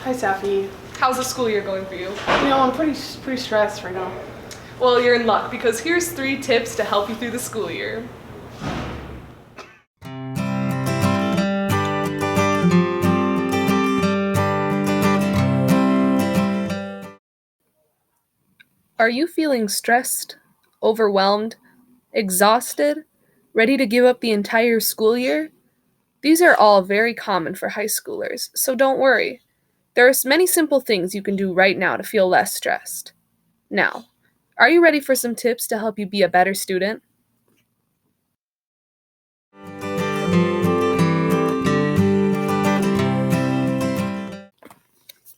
Hi, Safi. How's the school year going for you? I'm pretty stressed right now. Well, you're in luck because here's 3 tips to help you through the school year. Are you feeling stressed, overwhelmed, exhausted, ready to give up the entire school year? These are all very common for high schoolers, so don't worry. There are many simple things you can do right now to feel less stressed. Now, are you ready for some tips to help you be a better student?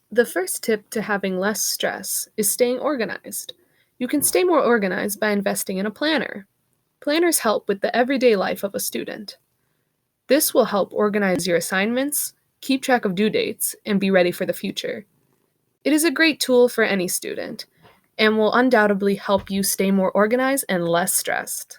The first tip to having less stress is staying organized. You can stay more organized by investing in a planner. Planners help with the everyday life of a student. This will help organize your assignments, keep track of due dates, and be ready for the future. It is a great tool for any student and will undoubtedly help you stay more organized and less stressed.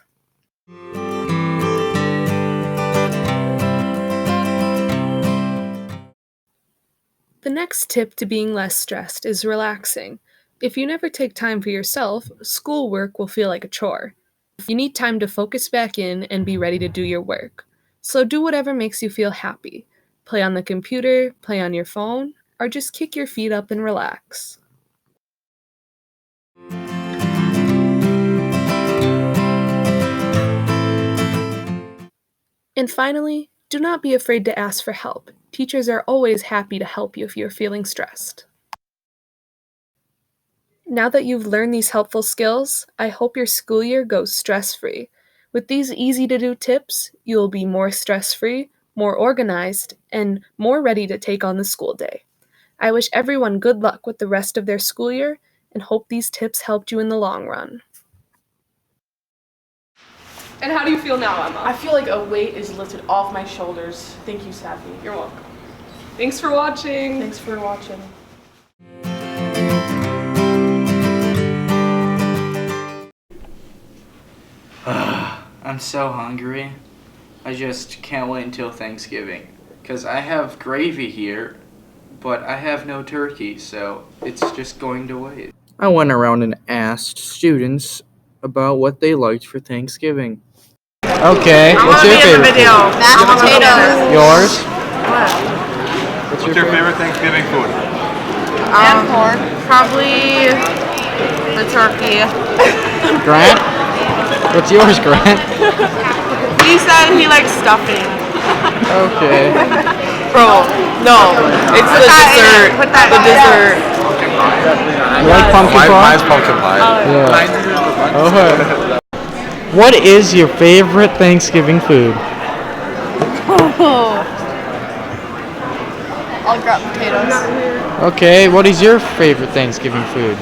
The next tip to being less stressed is relaxing. If you never take time for yourself, schoolwork will feel like a chore. You need time to focus back in and be ready to do your work. So do whatever makes you feel happy. Play on the computer, play on your phone, or just kick your feet up and relax. And finally, do not be afraid to ask for help. Teachers are always happy to help you if you're feeling stressed. Now that you've learned these helpful skills, I hope your school year goes stress-free. With these easy-to-do tips, you will be more stress-free, more organized, and more ready to take on the school day. I wish everyone good luck with the rest of their school year and hope these tips helped you in the long run. And how do you feel now, Emma? I feel like a weight is lifted off my shoulders. Thank you, Safi. You're welcome. Thanks for watching. Thanks for watching. I'm so hungry. I just can't wait until Thanksgiving. Because I have gravy here, but I have no turkey, so it's just going to wait. I went around and asked students about what they liked for Thanksgiving. Okay, what's your favorite food? Mashed potatoes. Yours? What's your favorite Thanksgiving food? Pork. Probably the turkey. Grant? What's yours, Grant? He said he likes stuffing. Okay. Bro, no. It's the dessert. Put that the dessert. You like pumpkin pie? Mine's pumpkin pie. Yeah. Okay. What is your favorite Thanksgiving food? All ground potatoes. Okay, what is your favorite Thanksgiving food?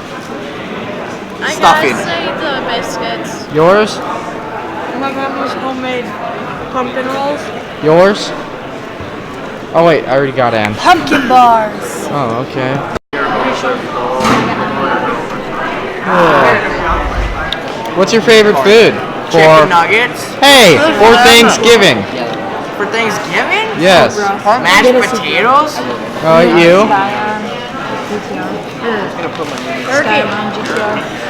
Stuffing. I say the biscuits. Yours? My grandma's homemade pumpkin rolls. Yours? Oh wait, I already got Ann. Pumpkin bars. Oh, okay. What's your favorite food? Chicken nuggets Hey, for Thanksgiving. for Thanksgiving? Yes. Mashed potatoes? You?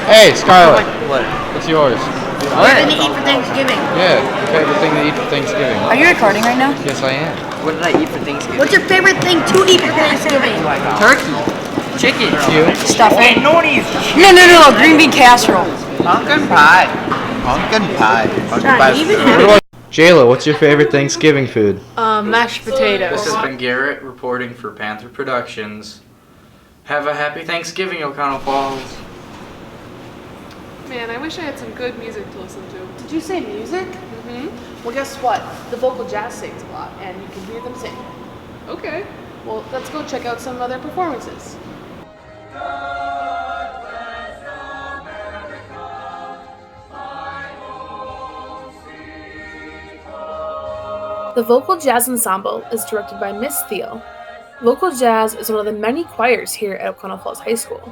Hey, Scarlett. What? What's yours? What did you eat for Thanksgiving? Yeah, favorite thing to eat for Thanksgiving. Are you recording right now? Yes, I am. What did I eat for Thanksgiving? What's your favorite thing to eat for Thanksgiving? Turkey. Chicken. You? Stuffing. No one eats No. Green bean casserole. pumpkin pie. Pumpkin pie. Pumpkin pie. What about Jayla? What's your favorite Thanksgiving food? Mashed potatoes. This has been Garrett reporting for Panther Productions. Have a happy Thanksgiving, O'Connell Falls. Man, I wish I had some good music to listen to. Did you say music? Mm-hmm. Well, guess what? The vocal jazz sings a lot, and you can hear them sing. Okay. Well, let's go check out some other performances. The Vocal Jazz Ensemble is directed by Miss Thiel. Vocal Jazz is one of the many choirs here at O'Connell Falls High School.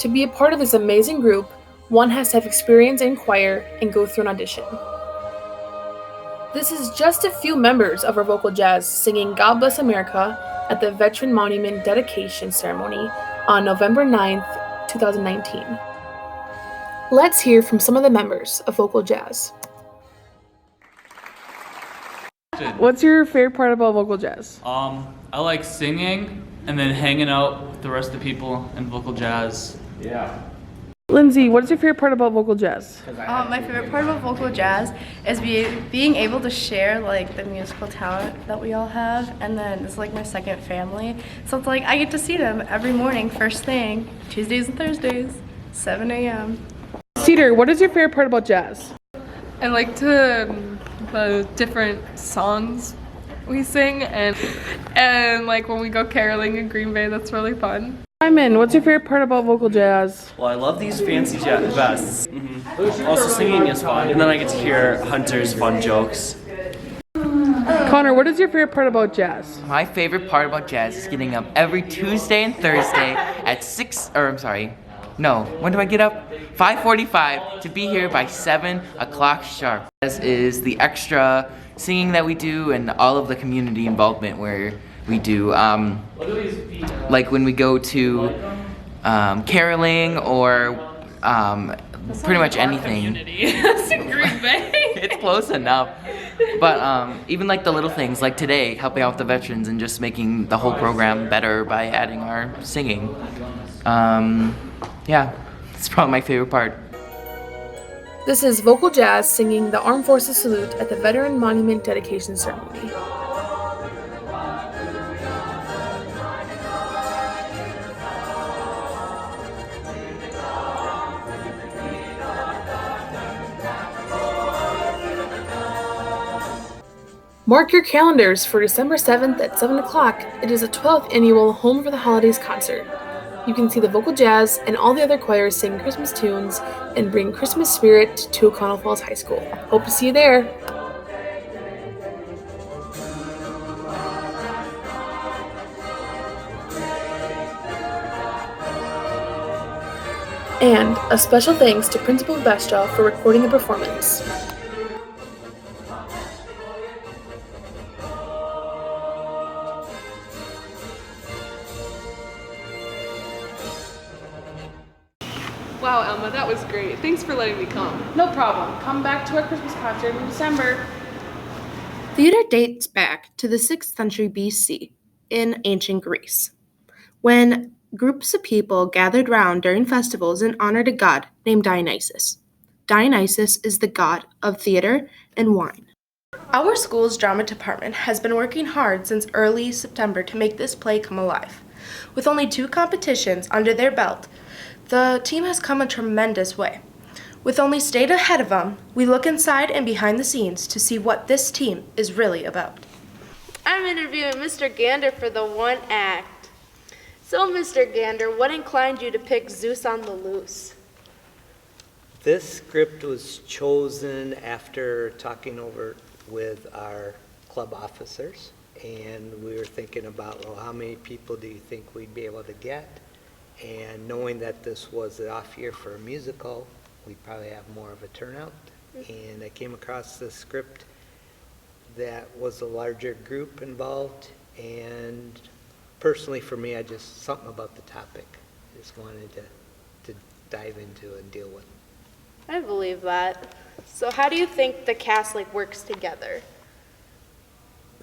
To be a part of this amazing group, one has to have experience in choir and go through an audition. This is just a few members of our vocal jazz singing God Bless America at the Veteran Monument Dedication Ceremony on November 9th, 2019. Let's hear from some of the members of vocal jazz. What's your favorite part about vocal jazz? I like singing and then hanging out with the rest of the people in vocal jazz. Lindsay, what is your favorite part about vocal jazz? My favorite part about vocal jazz is being able to share like the musical talent that we all have, and then it's like my second family. So it's like I get to see them every morning, first thing, Tuesdays and Thursdays, 7 a.m. Cedar, what is your favorite part about jazz? I like the different songs we sing and like when we go caroling in Green Bay, that's really fun. Simon, what's your favorite part about vocal jazz? Well, I love these fancy vests. Also, singing is fun, and then I get to hear Hunter's fun jokes. Connor, what is your favorite part about jazz? My favorite part about jazz is getting up every Tuesday and Thursday at 5:45 to be here by 7 o'clock sharp. This is the extra singing that we do and all of the community involvement where we do, like when we go to caroling or pretty much anything. That's in Green Bay. It's close enough. But even like the little things, like today, helping out the veterans and just making the whole program better by adding our singing. Yeah, it's probably my favorite part. This is vocal jazz singing the Armed Forces Salute at the Veteran Monument Dedication Ceremony. Mark your calendars for December 7th at 7 o'clock. It is the 12th annual Home for the Holidays concert. You can see the vocal jazz and all the other choirs sing Christmas tunes and bring Christmas spirit to O'Connell Falls High School. Hope to see you there. And a special thanks to Principal Bestra for recording the performance. Wow, Elma, that was great. Thanks for letting me come. No problem. Come back to our Christmas concert in December. Theater dates back to the 6th century BC in ancient Greece, when groups of people gathered round during festivals in honor to a god named Dionysus. Dionysus is the god of theater and wine. Our school's drama department has been working hard since early September to make this play come alive. With only 2 competitions under their belt, the team has come a tremendous way. With only state ahead of them, we look inside and behind the scenes to see what this team is really about. I'm interviewing Mr. Gander for the one act. So, Mr. Gander, what inclined you to pick Zeus on the Loose? This script was chosen after talking over with our club officers, and we were thinking about, well, how many people do you think we'd be able to get? And knowing that this was an off year for a musical, we'd probably have more of a turnout. And I came across this script that was a larger group involved, and personally for me, something about the topic I just wanted to dive into and deal with. I believe that. So how do you think the cast works together?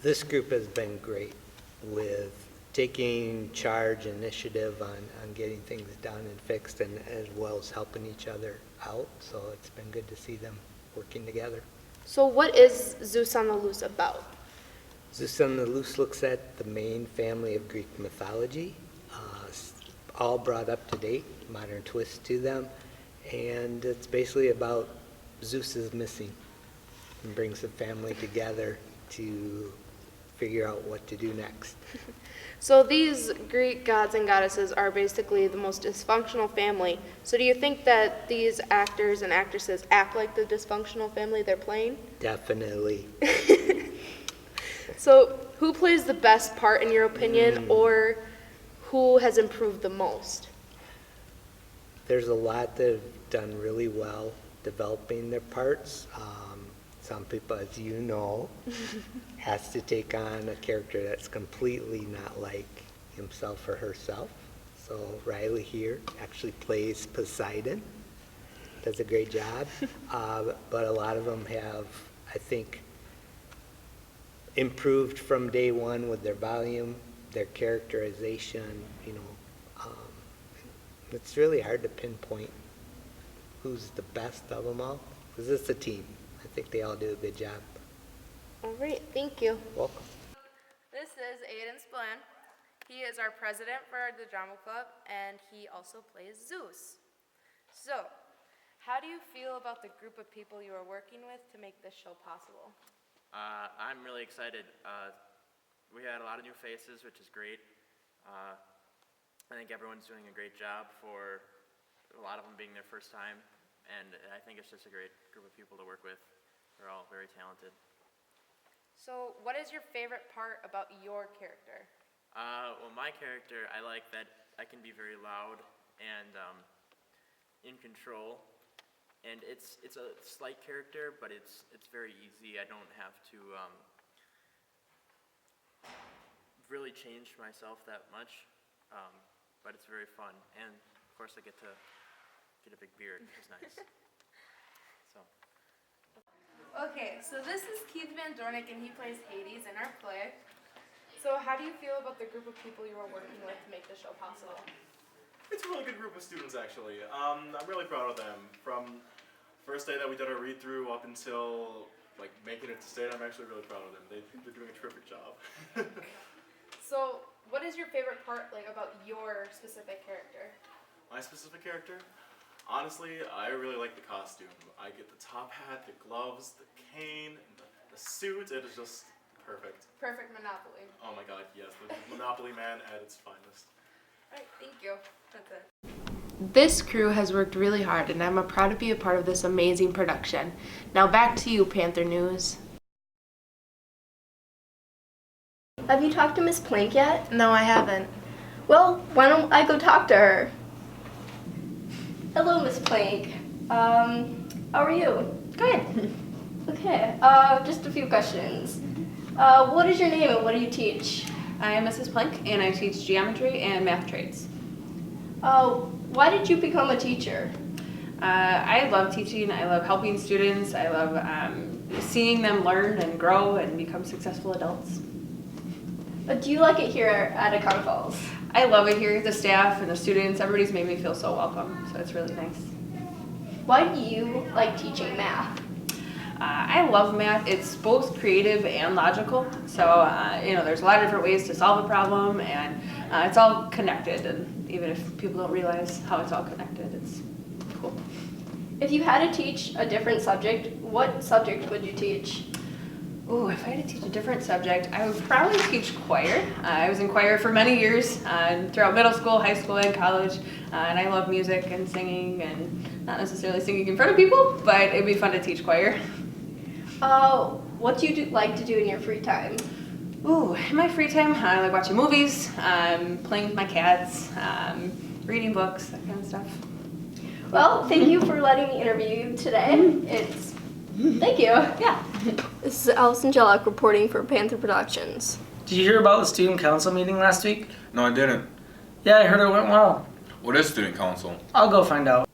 This group has been great with taking charge, initiative on getting things done and fixed, and as well as helping each other out. So it's been good to see them working together. So what is Zeus on the Loose about? Zeus on the Loose looks at the main family of Greek mythology, all brought up to date, modern twist to them, and it's basically about Zeus is missing and brings the family together to figure out what to do next. So these Greek gods and goddesses are basically the most dysfunctional family. So do you think that these actors and actresses act like the dysfunctional family they're playing? Definitely. So who plays the best part in your opinion, or who has improved the most? There's a lot that have done really well developing their parts. some people, as you know, has to take on a character that's completely not like himself or herself. So Riley here actually plays Poseidon, does a great job, but a lot of them have, I think, improved from day one with their volume, their characterization, you know. It's really hard to pinpoint who's the best of them all, because it's a team. I think they all do a good job. All right, thank you. Welcome. This is Aiden Spillane. He is our president for the drama club, and he also plays Zeus. So, how do you feel about the group of people you are working with to make this show possible? I'm really excited. We had a lot of new faces, which is great. I think everyone's doing a great job for a lot of them being their first time, and I think it's just a great group of people to work with. They're all very talented. So, what is your favorite part about your character? Well, my character, I like that I can be very loud and in control, and it's a slight character, but it's very easy. I don't have to really change myself that much. But it's very fun, and of course I get to get a big beard, which is nice. So. Okay, so this is Keith Van Dornick, and he plays Hades in our play. So how do you feel about the group of people you are working with to make the show possible? It's a really good group of students, actually. I'm really proud of them. From first day that we did our read-through up until like making it to state, I'm actually really proud of them. They're doing a terrific job. So, what is your favorite part about your specific character? My specific character? Honestly, I really like the costume. I get the top hat, the gloves, the cane, the suit. It is just perfect. Perfect Monopoly. Oh my god, yes. The Monopoly man at its finest. Alright, thank you. That's it. This crew has worked really hard, and I'm proud to be a part of this amazing production. Now back to you, Panther News. Have you talked to Miss Plank yet? No, I haven't. Well, why don't I go talk to her? Hello, Miss Plank. How are you? Good. Okay, just a few questions. What is your name and what do you teach? I am Mrs. Plank, and I teach geometry and math trades. Why did you become a teacher? I love teaching. I love helping students. I love seeing them learn and grow and become successful adults. Do you like it here at Icon Falls? I love it here. The staff and the students, everybody's made me feel so welcome, so it's really nice. Why do you like teaching math? I love math. It's both creative and logical. So, there's a lot of different ways to solve a problem, and it's all connected. And even if people don't realize how it's all connected, it's cool. If you had to teach a different subject, what subject would you teach? Ooh, if I had to teach a different subject, I would probably teach choir. I was in choir for many years, throughout middle school, high school, and college, and I love music and singing, and not necessarily singing in front of people, but it'd be fun to teach choir. What do you like to do in your free time? Ooh, in my free time, I like watching movies, playing with my cats, reading books, that kind of stuff. Well, thank you for letting me interview you today. Thank you. Yeah. This is Allison Jellock reporting for Panther Productions. Did you hear about the student council meeting last week? No, I didn't. Yeah, I heard it went well. What is student council? I'll go find out.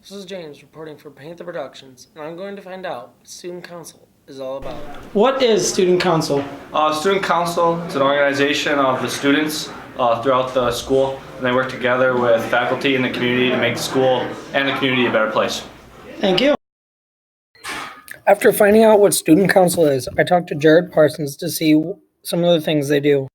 This is James reporting for Panther Productions, and I'm going to find out what student council is all about. What is student council? Student council is an organization of the students throughout the school, and they work together with faculty and the community to make the school and the community a better place. Thank you. After finding out what student council is, I talked to Jared Parsons to see some of the things they do.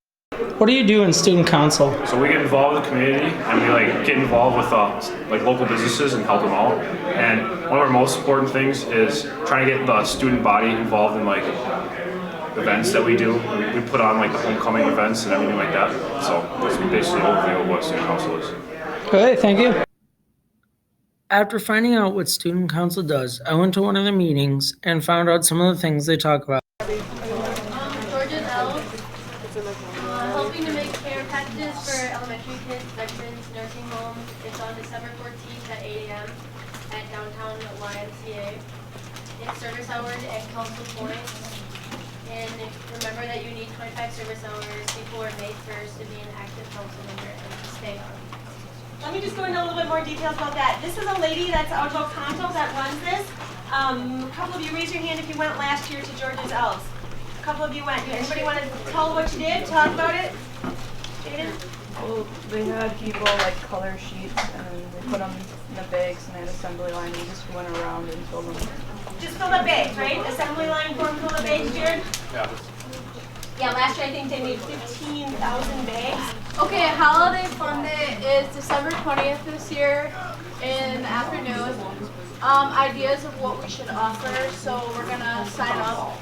What do you do in student council? So we get involved with the community, and we get involved with local businesses and help them out. And one of our most important things is trying to get the student body involved in events that we do. We put on the homecoming events and everything like that. So that's basically an overview of what student council is. Okay, thank you. After finding out what student council does, I went to one of the meetings and found out some of the things they talk about. Georgia L. Helping to make care packages for elementary kids, veterans, nursing homes. It's on December 14th at 8 a.m. at downtown YMCA. in service hours and council points. And remember that you need 25 service hours before May 1st to be an active council member and to stay on. Let me just go into a little bit more details about that. This is a lady that's out of Oconto that runs this. A couple of you raise your hand if you went last year to George's Elves. A couple of you went. Anybody want to tell what you did? Talk about it? Jaden? Well, they had people like color sheets and they put them in the bags and they had assembly line and we just went around and filled them. Just fill the bags, right? Assembly line form, fill the bags, Jared? Yeah. Yeah, last year I think they made 15,000 bags. Okay, Holiday Fun Day is December 20th this year in the afternoon. Ideas of what we should offer, so we're gonna sign up.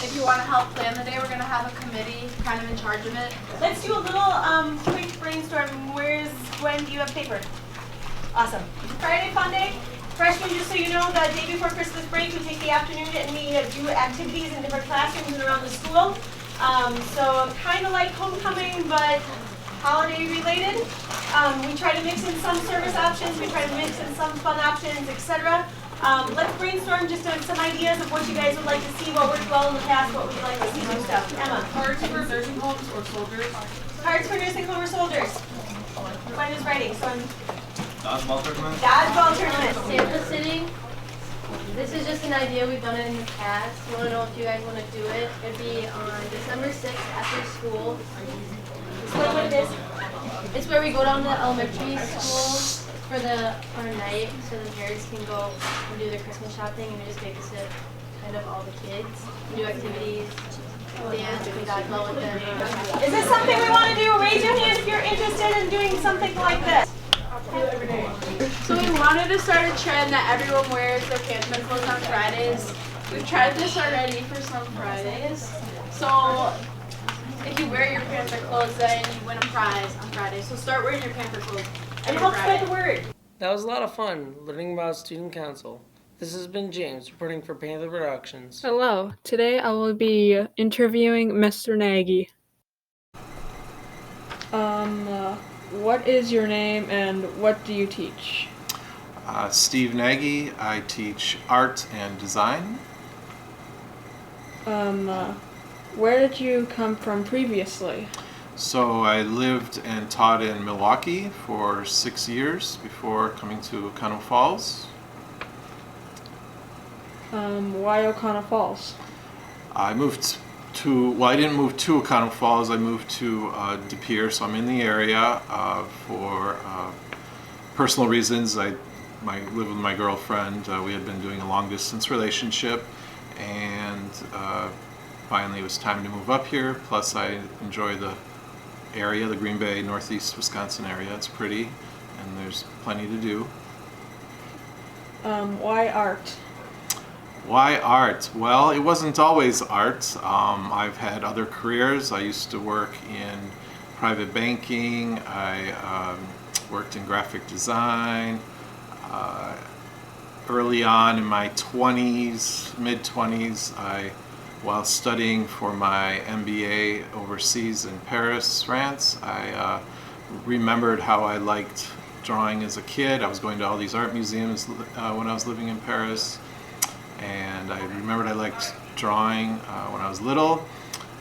If you want to help plan the day, we're gonna have a committee kind of in charge of it. Let's do a little quick brainstorm. When do you have paper? Awesome. Friday Fun Day. Freshmen, just so you know, the day before Christmas break, we take the afternoon and we do activities in different classrooms and around the school. So kind of like homecoming, but holiday related. We try to mix in some service options, we try to mix in some fun options, etc. Let's brainstorm just some ideas of what you guys would like to see, what worked well in the past, what would you like to see do stuff. Emma. Cards for nursing homes or soldiers? Cards for nursing home or soldiers. Mine is writing, so I'm... Dodgeball tournament? Dodgeball tournament. Santa sitting. This is just an idea, we've done it in the past. We want to know if you guys want to do it. It'd be on December 6th after school. Explain what it is. It's where we go down to elementary school for our night so the parents can go and do their Christmas shopping and we just babysit kind of all the kids and do activities, dance, and dodgeball with them. Is this something we want to do? Raise your hand if you're interested in doing something like this. So we wanted to start a trend that everyone wears their panther clothes on Fridays. We've tried this already for some Fridays. So if you wear your panther clothes, then you win a prize on Friday. So start wearing your panther clothes. And help spread the word. That was a lot of fun learning about student council. This has been James reporting for Panther Productions. Hello. Today I will be interviewing Mr. Negi. What is your name and what do you teach? Steve Negi. I teach art and design. Where did you come from previously? So I lived and taught in Milwaukee for 6 years before coming to Oconto Falls. Why Oconto Falls? I moved well, I didn't move to Oconto Falls, I moved to De Pere, so I'm in the area for personal reasons. I live with my girlfriend. We had been doing a long distance relationship and finally it was time to move up here. Plus I enjoy the area, the Green Bay, Northeast Wisconsin area. It's pretty and there's plenty to do. Why art? Why art? Well, it wasn't always art. I've had other careers. I used to work in private banking. I worked in graphic design. Early on in my 20s, mid-20s, while studying for my MBA overseas in Paris, France, I remembered how I liked drawing as a kid. I was going to all these art museums when I was living in Paris. And I remembered I liked drawing when I was little,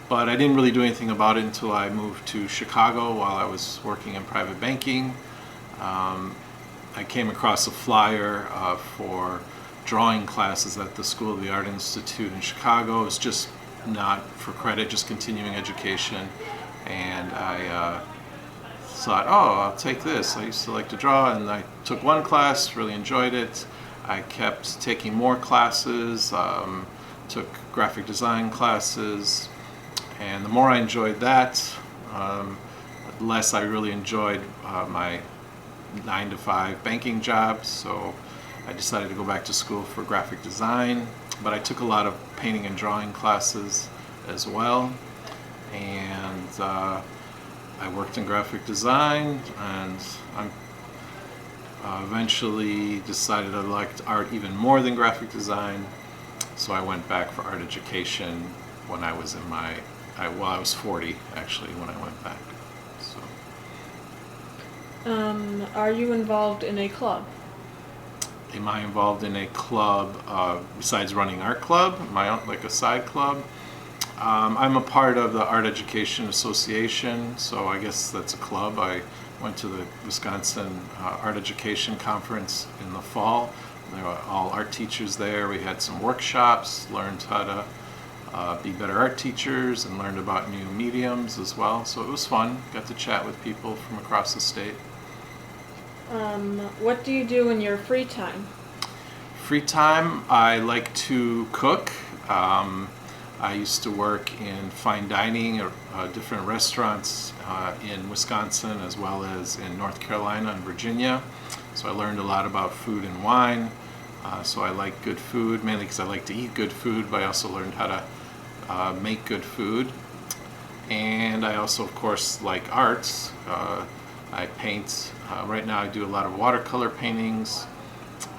but I didn't really do anything about it until I moved to Chicago while I was working in private banking. I came across a flyer for drawing classes at the School of the Art Institute in Chicago. It was just not for credit, just continuing education. And I thought, oh, I'll take this. I used to like to draw, and I took one class, really enjoyed it. I kept taking more classes, took graphic design classes, and the more I enjoyed that, the less I really enjoyed my 9-to-5 banking job. So I decided to go back to school for graphic design, but I took a lot of painting and drawing classes as well. And I worked in graphic design, and I'm eventually decided I liked art even more than graphic design, so I went back for art education when I was in my, I was 40 actually when I went back. So. Are you involved in a club? am I involved in a club besides running art club, my own, like a side club? I'm a part of the Art Education Association, so I guess that's a club. I went to the Wisconsin Art Education Conference in the fall. There were all art teachers there. We had some workshops, learned how to be better art teachers, and learned about new mediums as well. So it was fun. Got to chat with people from across the state. What do you do in your free time? Free time, I like to cook. I used to work in fine dining or different restaurants in Wisconsin as well as in North Carolina and Virginia. So I learned a lot about food and wine. So I like good food, mainly because I like to eat good food, but I also learned how to make good food. And I also, of course, like arts. I paint. Right now I do a lot of watercolor paintings.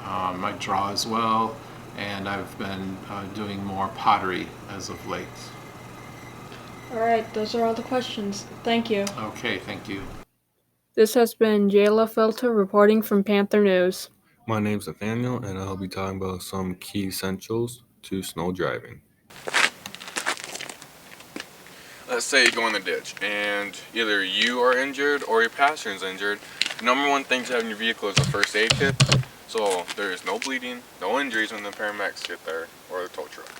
I draw as well. And I've been doing more pottery as of late. All right, those are all the questions. Thank you. Okay, thank you. This has been Jayla Felter reporting from Panther News. My name's Nathaniel, and I'll be talking about some key essentials to snow driving. Let's say you go in the ditch and either you are injured or your passenger is injured. The number one thing to have in your vehicle is a first aid kit. So there is no bleeding, no injuries when the paramedics get there or the tow truck.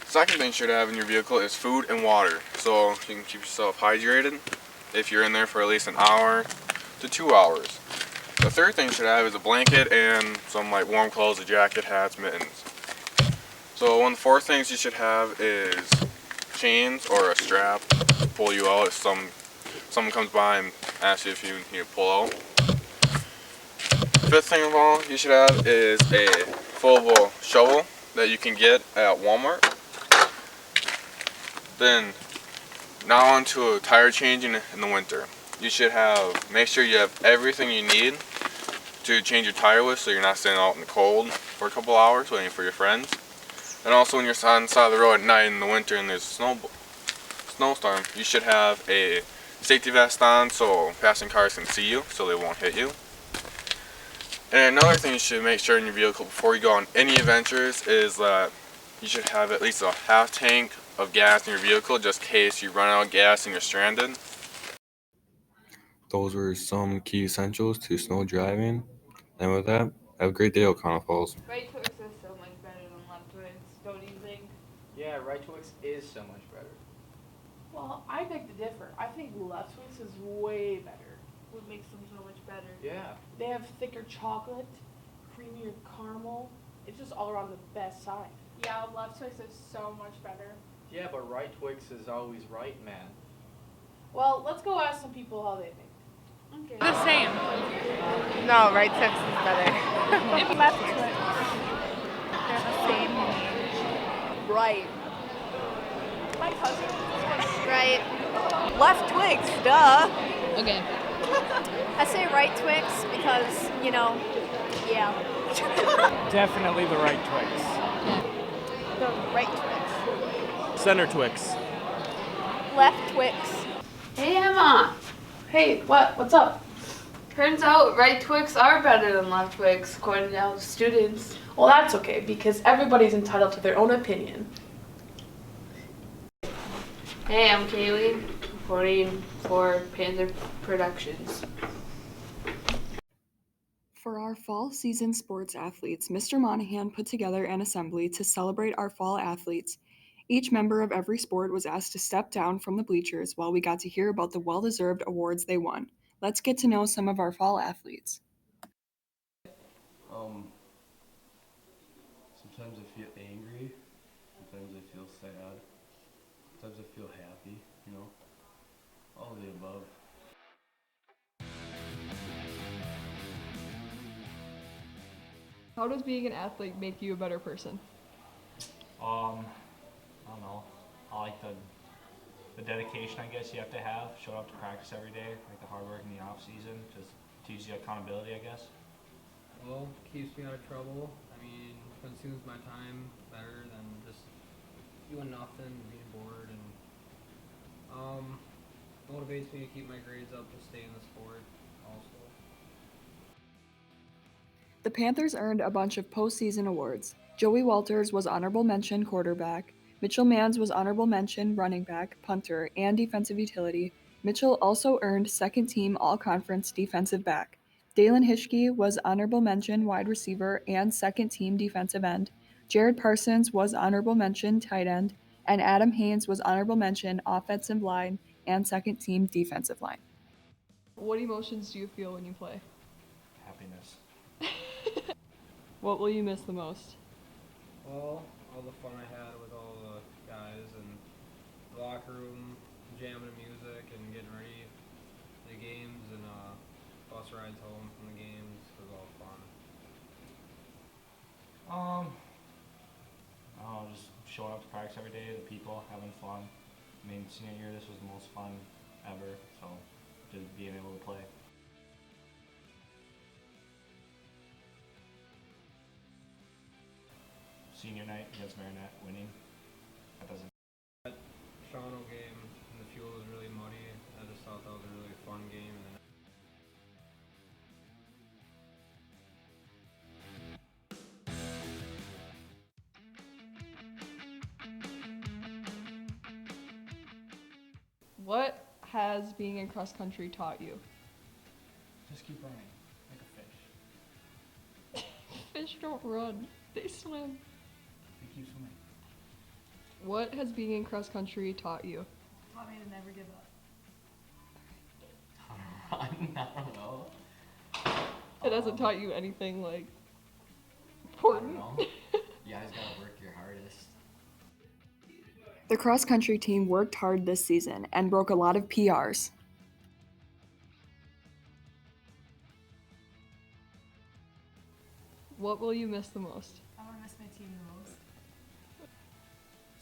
Second thing you should have in your vehicle is food and water. So you can keep yourself hydrated if you're in there for at least an hour to 2 hours. The third thing you should have is a blanket and some like warm clothes, a jacket, hats, mittens. So one of the fourth things you should have is chains or a strap to pull you out if someone comes by and asks you if you need to pull out. Fifth thing of all you should have is a foldable shovel that you can get at Walmart. Then now on to tire changing in the winter. You should make sure you have everything you need to change your tire with so you're not sitting out in the cold for a couple hours waiting for your friends. And also when you're on the side of the road at night in the winter and there's a snowstorm, you should have a safety vest on so passing cars can see you so they won't hit you. And another thing you should make sure in your vehicle before you go on any adventures is that you should have at least a half tank of gas in your vehicle just in case you run out of gas and you're stranded. Those were some key essentials to snow driving. And with that, have a great day, O'Connell Falls. Right Twix is so much better than left Twix, don't you think? Yeah, right Twix is so much better. Well, I beg to differ. I think left Twix is way better. What makes them so much better? Yeah. They have thicker chocolate, creamier caramel. It's just all around the best side. Yeah, left Twix is so much better. Yeah, but right Twix is always right, man. Well, let's go ask some people how they think. Okay. The same. No, right Twix is better. Left Twix. They're the same. Right. My cousin. Right. Left Twix, duh. Okay. I say right Twix because, yeah. Definitely the right Twix. The right Twix. Center Twix. Left Twix. Hey, Emma. Hey, what's up? Turns out right Twix are better than left Twix, according to all the students. Well, that's okay because everybody's entitled to their own opinion. Hey, I'm Kaylee, reporting for Panther Productions. For our fall season sports athletes, Mr. Monahan put together an assembly to celebrate our fall athletes. Each member of every sport was asked to step down from the bleachers while we got to hear about the well-deserved awards they won. Let's get to know some of our fall athletes. Sometimes I feel angry, sometimes I feel sad, sometimes I feel happy, all of the above. How does being an athlete make you a better person? I don't know. I like the dedication I guess you have to have. Show up to practice every day, like the hard work in the off season. Just teaches you accountability, I guess. Well, keeps me out of trouble. Consumes my time better than just doing nothing, being bored, and motivates me to keep my grades up to stay in the sport also. The Panthers earned a bunch of postseason awards. Joey Walters was honorable mention quarterback. Mitchell Mans was honorable mention running back, punter, and defensive utility. Mitchell also earned second team all-conference defensive back. Dalen Hischke was honorable mention wide receiver and second team defensive end. Jared Parsons was honorable mention tight end, and Adam Haynes was honorable mention offensive line and second team defensive line. What emotions do you feel when you play? Happiness. What will you miss the most? Well, all the fun I had with all the guys and the locker room, jamming to music and getting ready for the games and bus rides home from the games was all fun. I don't know, just showing up to practice every day, the people, having fun. I mean, senior year, this was the most fun ever, so just being able to play. Senior night against Marinette, winning. That doesn't. That Shawano game and the field was really muddy. I just thought that was a really fun game. And then What has being in cross country taught you? Just keep running, like a fish. Fish don't run, they swim. You keep swimming. What has being in cross country taught you? Taught me to never give up. Run? I don't know. It hasn't taught you anything like I important. don't know. You guys gotta work your hardest. The cross country team worked hard this season and broke a lot of PRs. What will you miss the most? I want to miss my team the most.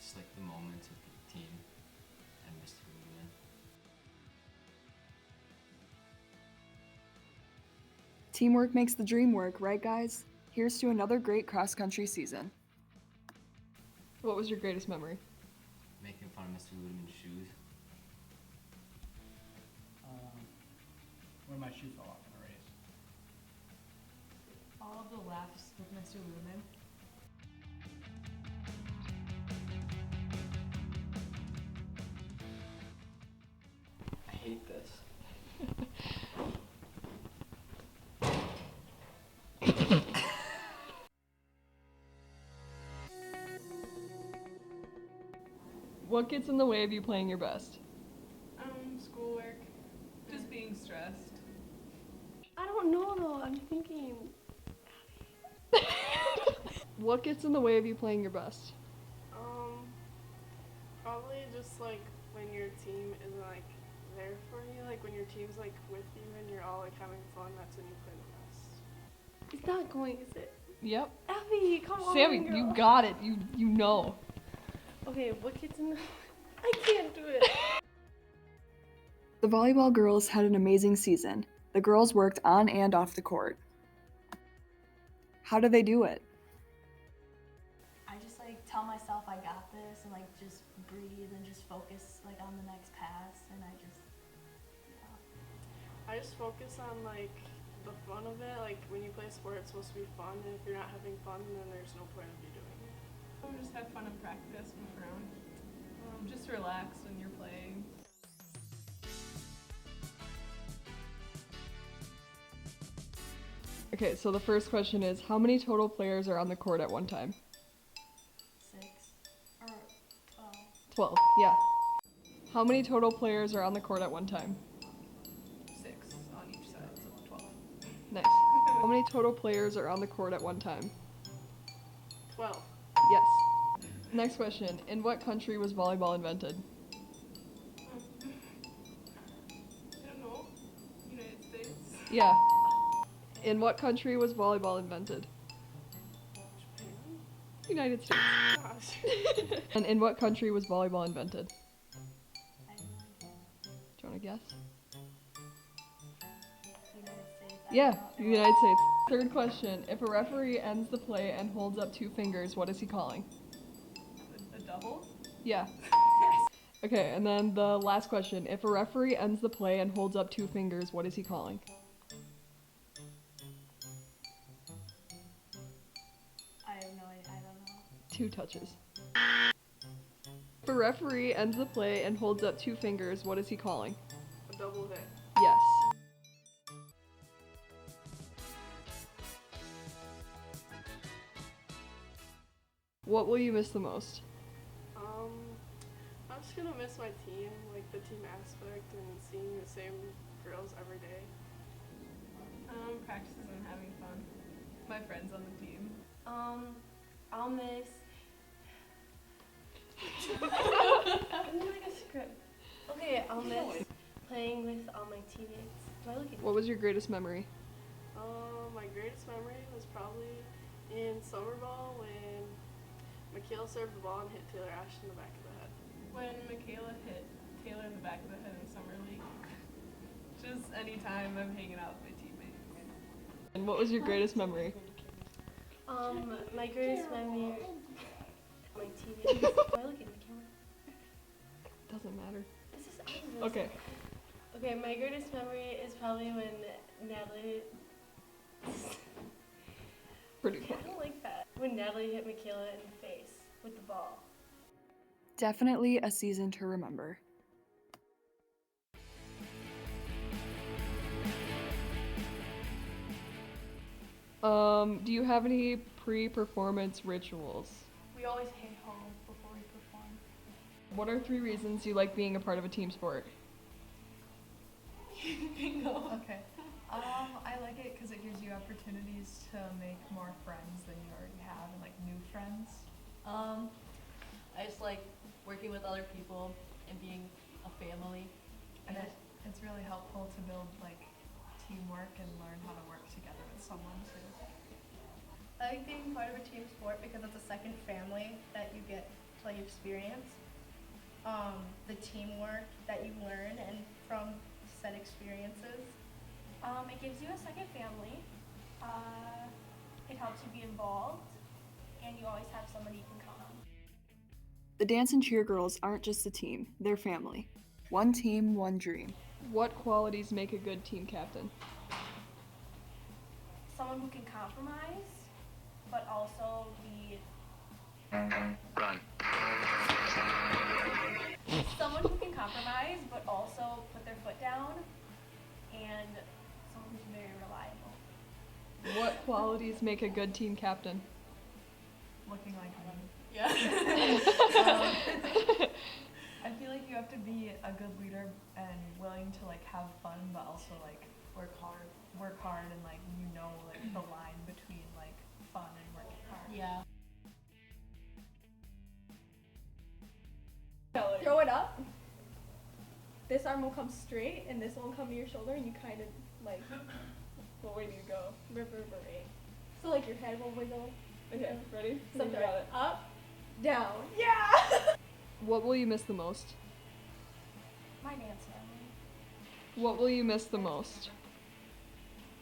Just like the moments with the team and Mr. Lumen. Teamwork makes the dream work, right guys? Here's to another great cross country season. What was your greatest memory? Making fun of Mr. Ludeman's shoes. when my shoe fell off in a race. All of the laughs with Mr. Lumen. I hate this. What gets in the way of you playing your best? Schoolwork. Just being stressed. I don't know though, I'm thinking. What gets in the way of you playing your best? Probably just like when your team isn't like there for you, like when your team's like with you and you're all like having fun, that's when you play the best. It's not going, is it? Yep. Abby, come on. Sammy, girl. you got it. You know. Okay, what gets in the I can't do it. The volleyball girls had an amazing season. The girls worked on and off the court. How do they do it? I just like tell myself I got this and like just breathe and just focus like on the next pass and I just I just focus on like the fun of it. Like when you play sport, it's supposed to be fun, and if you're not having fun, then there's no point of you doing it. Just have fun in practice, move around. Just relax when you're playing. Okay, so the first question is, how many total players are on the court at one time? 6 or 12, yeah. How many total players are on the court at one time? 6 on each side, so 12. Nice. How many total players are on the court at one time? 12. Yes. Next question. In what country was volleyball invented? I don't know. United States. Yeah. In what country was volleyball invented? United States. Gosh. And in what country was volleyball invented? Do you want to guess? United States. Yeah, the United States. Third question. If a referee ends the play and holds up 2 fingers, what is he calling? A double? Yeah. Okay, and then the last question. If a referee ends the play and holds up 2 fingers, what is he calling? 2 touches. If a referee ends the play and holds up 2 fingers, what is he calling? A double hit. Yes. What will you miss the most? I'm just gonna miss my team, like the team aspect and seeing the same girls every day. Practices and having fun. My friends on the team. I'll miss. I'm like a script. Okay, I'll miss playing with all my teammates. Am I looking? What was your greatest memory? My greatest memory was probably in summer ball when Michaela served the ball and hit Taylor Ashton in the back of the head. When Michaela hit Taylor in the back of the head in summer league. Just any time I'm hanging out with my teammates. And what was your greatest memory? My greatest memory. My teammates. Am I looking at the camera? Doesn't matter. This is Okay. Okay, my greatest memory is probably when Natalie. Pretty I fun. don't like that. When Natalie hit Michaela in the face with the ball. Definitely a season to remember. Do you have any pre-performance rituals? We always hit home before we perform. What are 3 reasons you like being a part of a team sport? Bingo. Okay. I like it because it gives you opportunities to make more friends than you already have and like new friends. I just like working with other people and being a family. And it's really helpful to build like teamwork and learn how to work together with someone too. I like being part of a team sport because it's a second family that you get to like experience. The teamwork that you learn and from said experiences. It gives you a second family. It helps you be involved, and you always have somebody you can count on. The dance and cheer girls aren't just a team, they're family. One team, one dream. What qualities make a good team captain? Someone who can compromise, but also be Run. someone who can compromise, but also put their foot down, and someone who's very reliable. What qualities make a good team captain? Looking like me. Yeah. I feel like you have to be a good leader and willing to like have fun, but also like work hard, and like you know like the line between like fun and working hard. Yeah. Throw it up. This arm will come straight, and this one will come to your shoulder, and you kind of like, what way do you go? Reverberate. So like your head will wiggle. Okay, ready? So You throw got it it. up, down. Yeah. What will you miss the most? My dance family. What will you miss the most?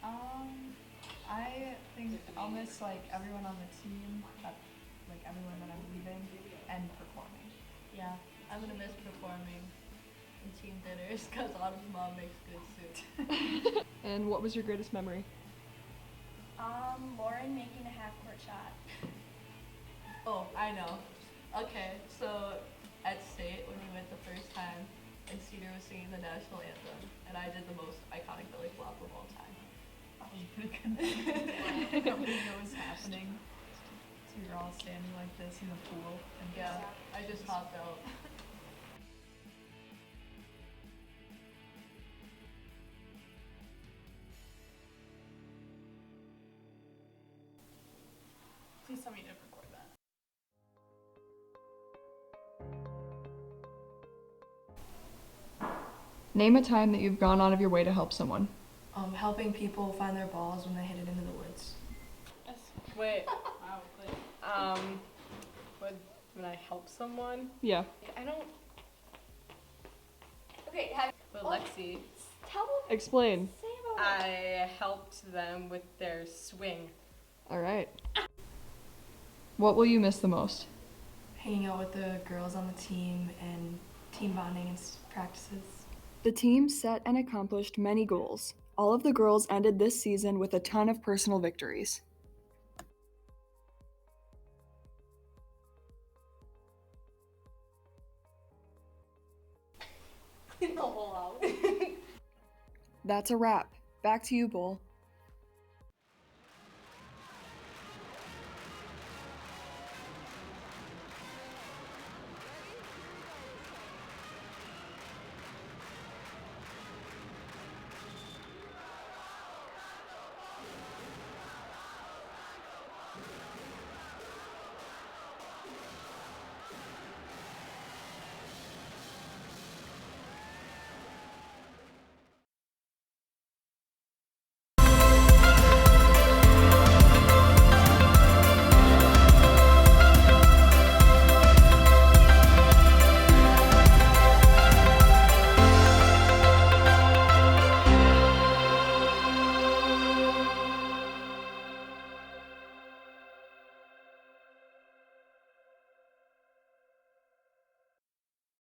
I think I'll miss like everyone on the team, like everyone that I'm leaving, and performing. Yeah. I'm gonna miss performing in team dinners because Autumn's mom makes good soup. And what was your greatest memory? Lauren making a half-court shot. Oh, I know. Okay, so at state when we went the first time, and Cedar was singing the national anthem, and I did the most iconic belly flop of all time. That was pretty good. Nobody knew what was happening. So you're all standing like this in the pool. And Yeah, I just hopped out. Please tell me you didn't record that. Name a time that you've gone out of your way to help someone. Helping people find their balls when they hit it into the woods. Wait. Wow. When I help someone, Yeah. I don't. Okay, have. with Lexi, Tell them. Explain. Say about. I helped them with their swing. Alright. What will you miss the most? Hanging out with the girls on the team and team bonding and practices. The team set and accomplished many goals. All of the girls ended this season with a ton of personal victories. In the whole house. That's a wrap. Back to you, Bull.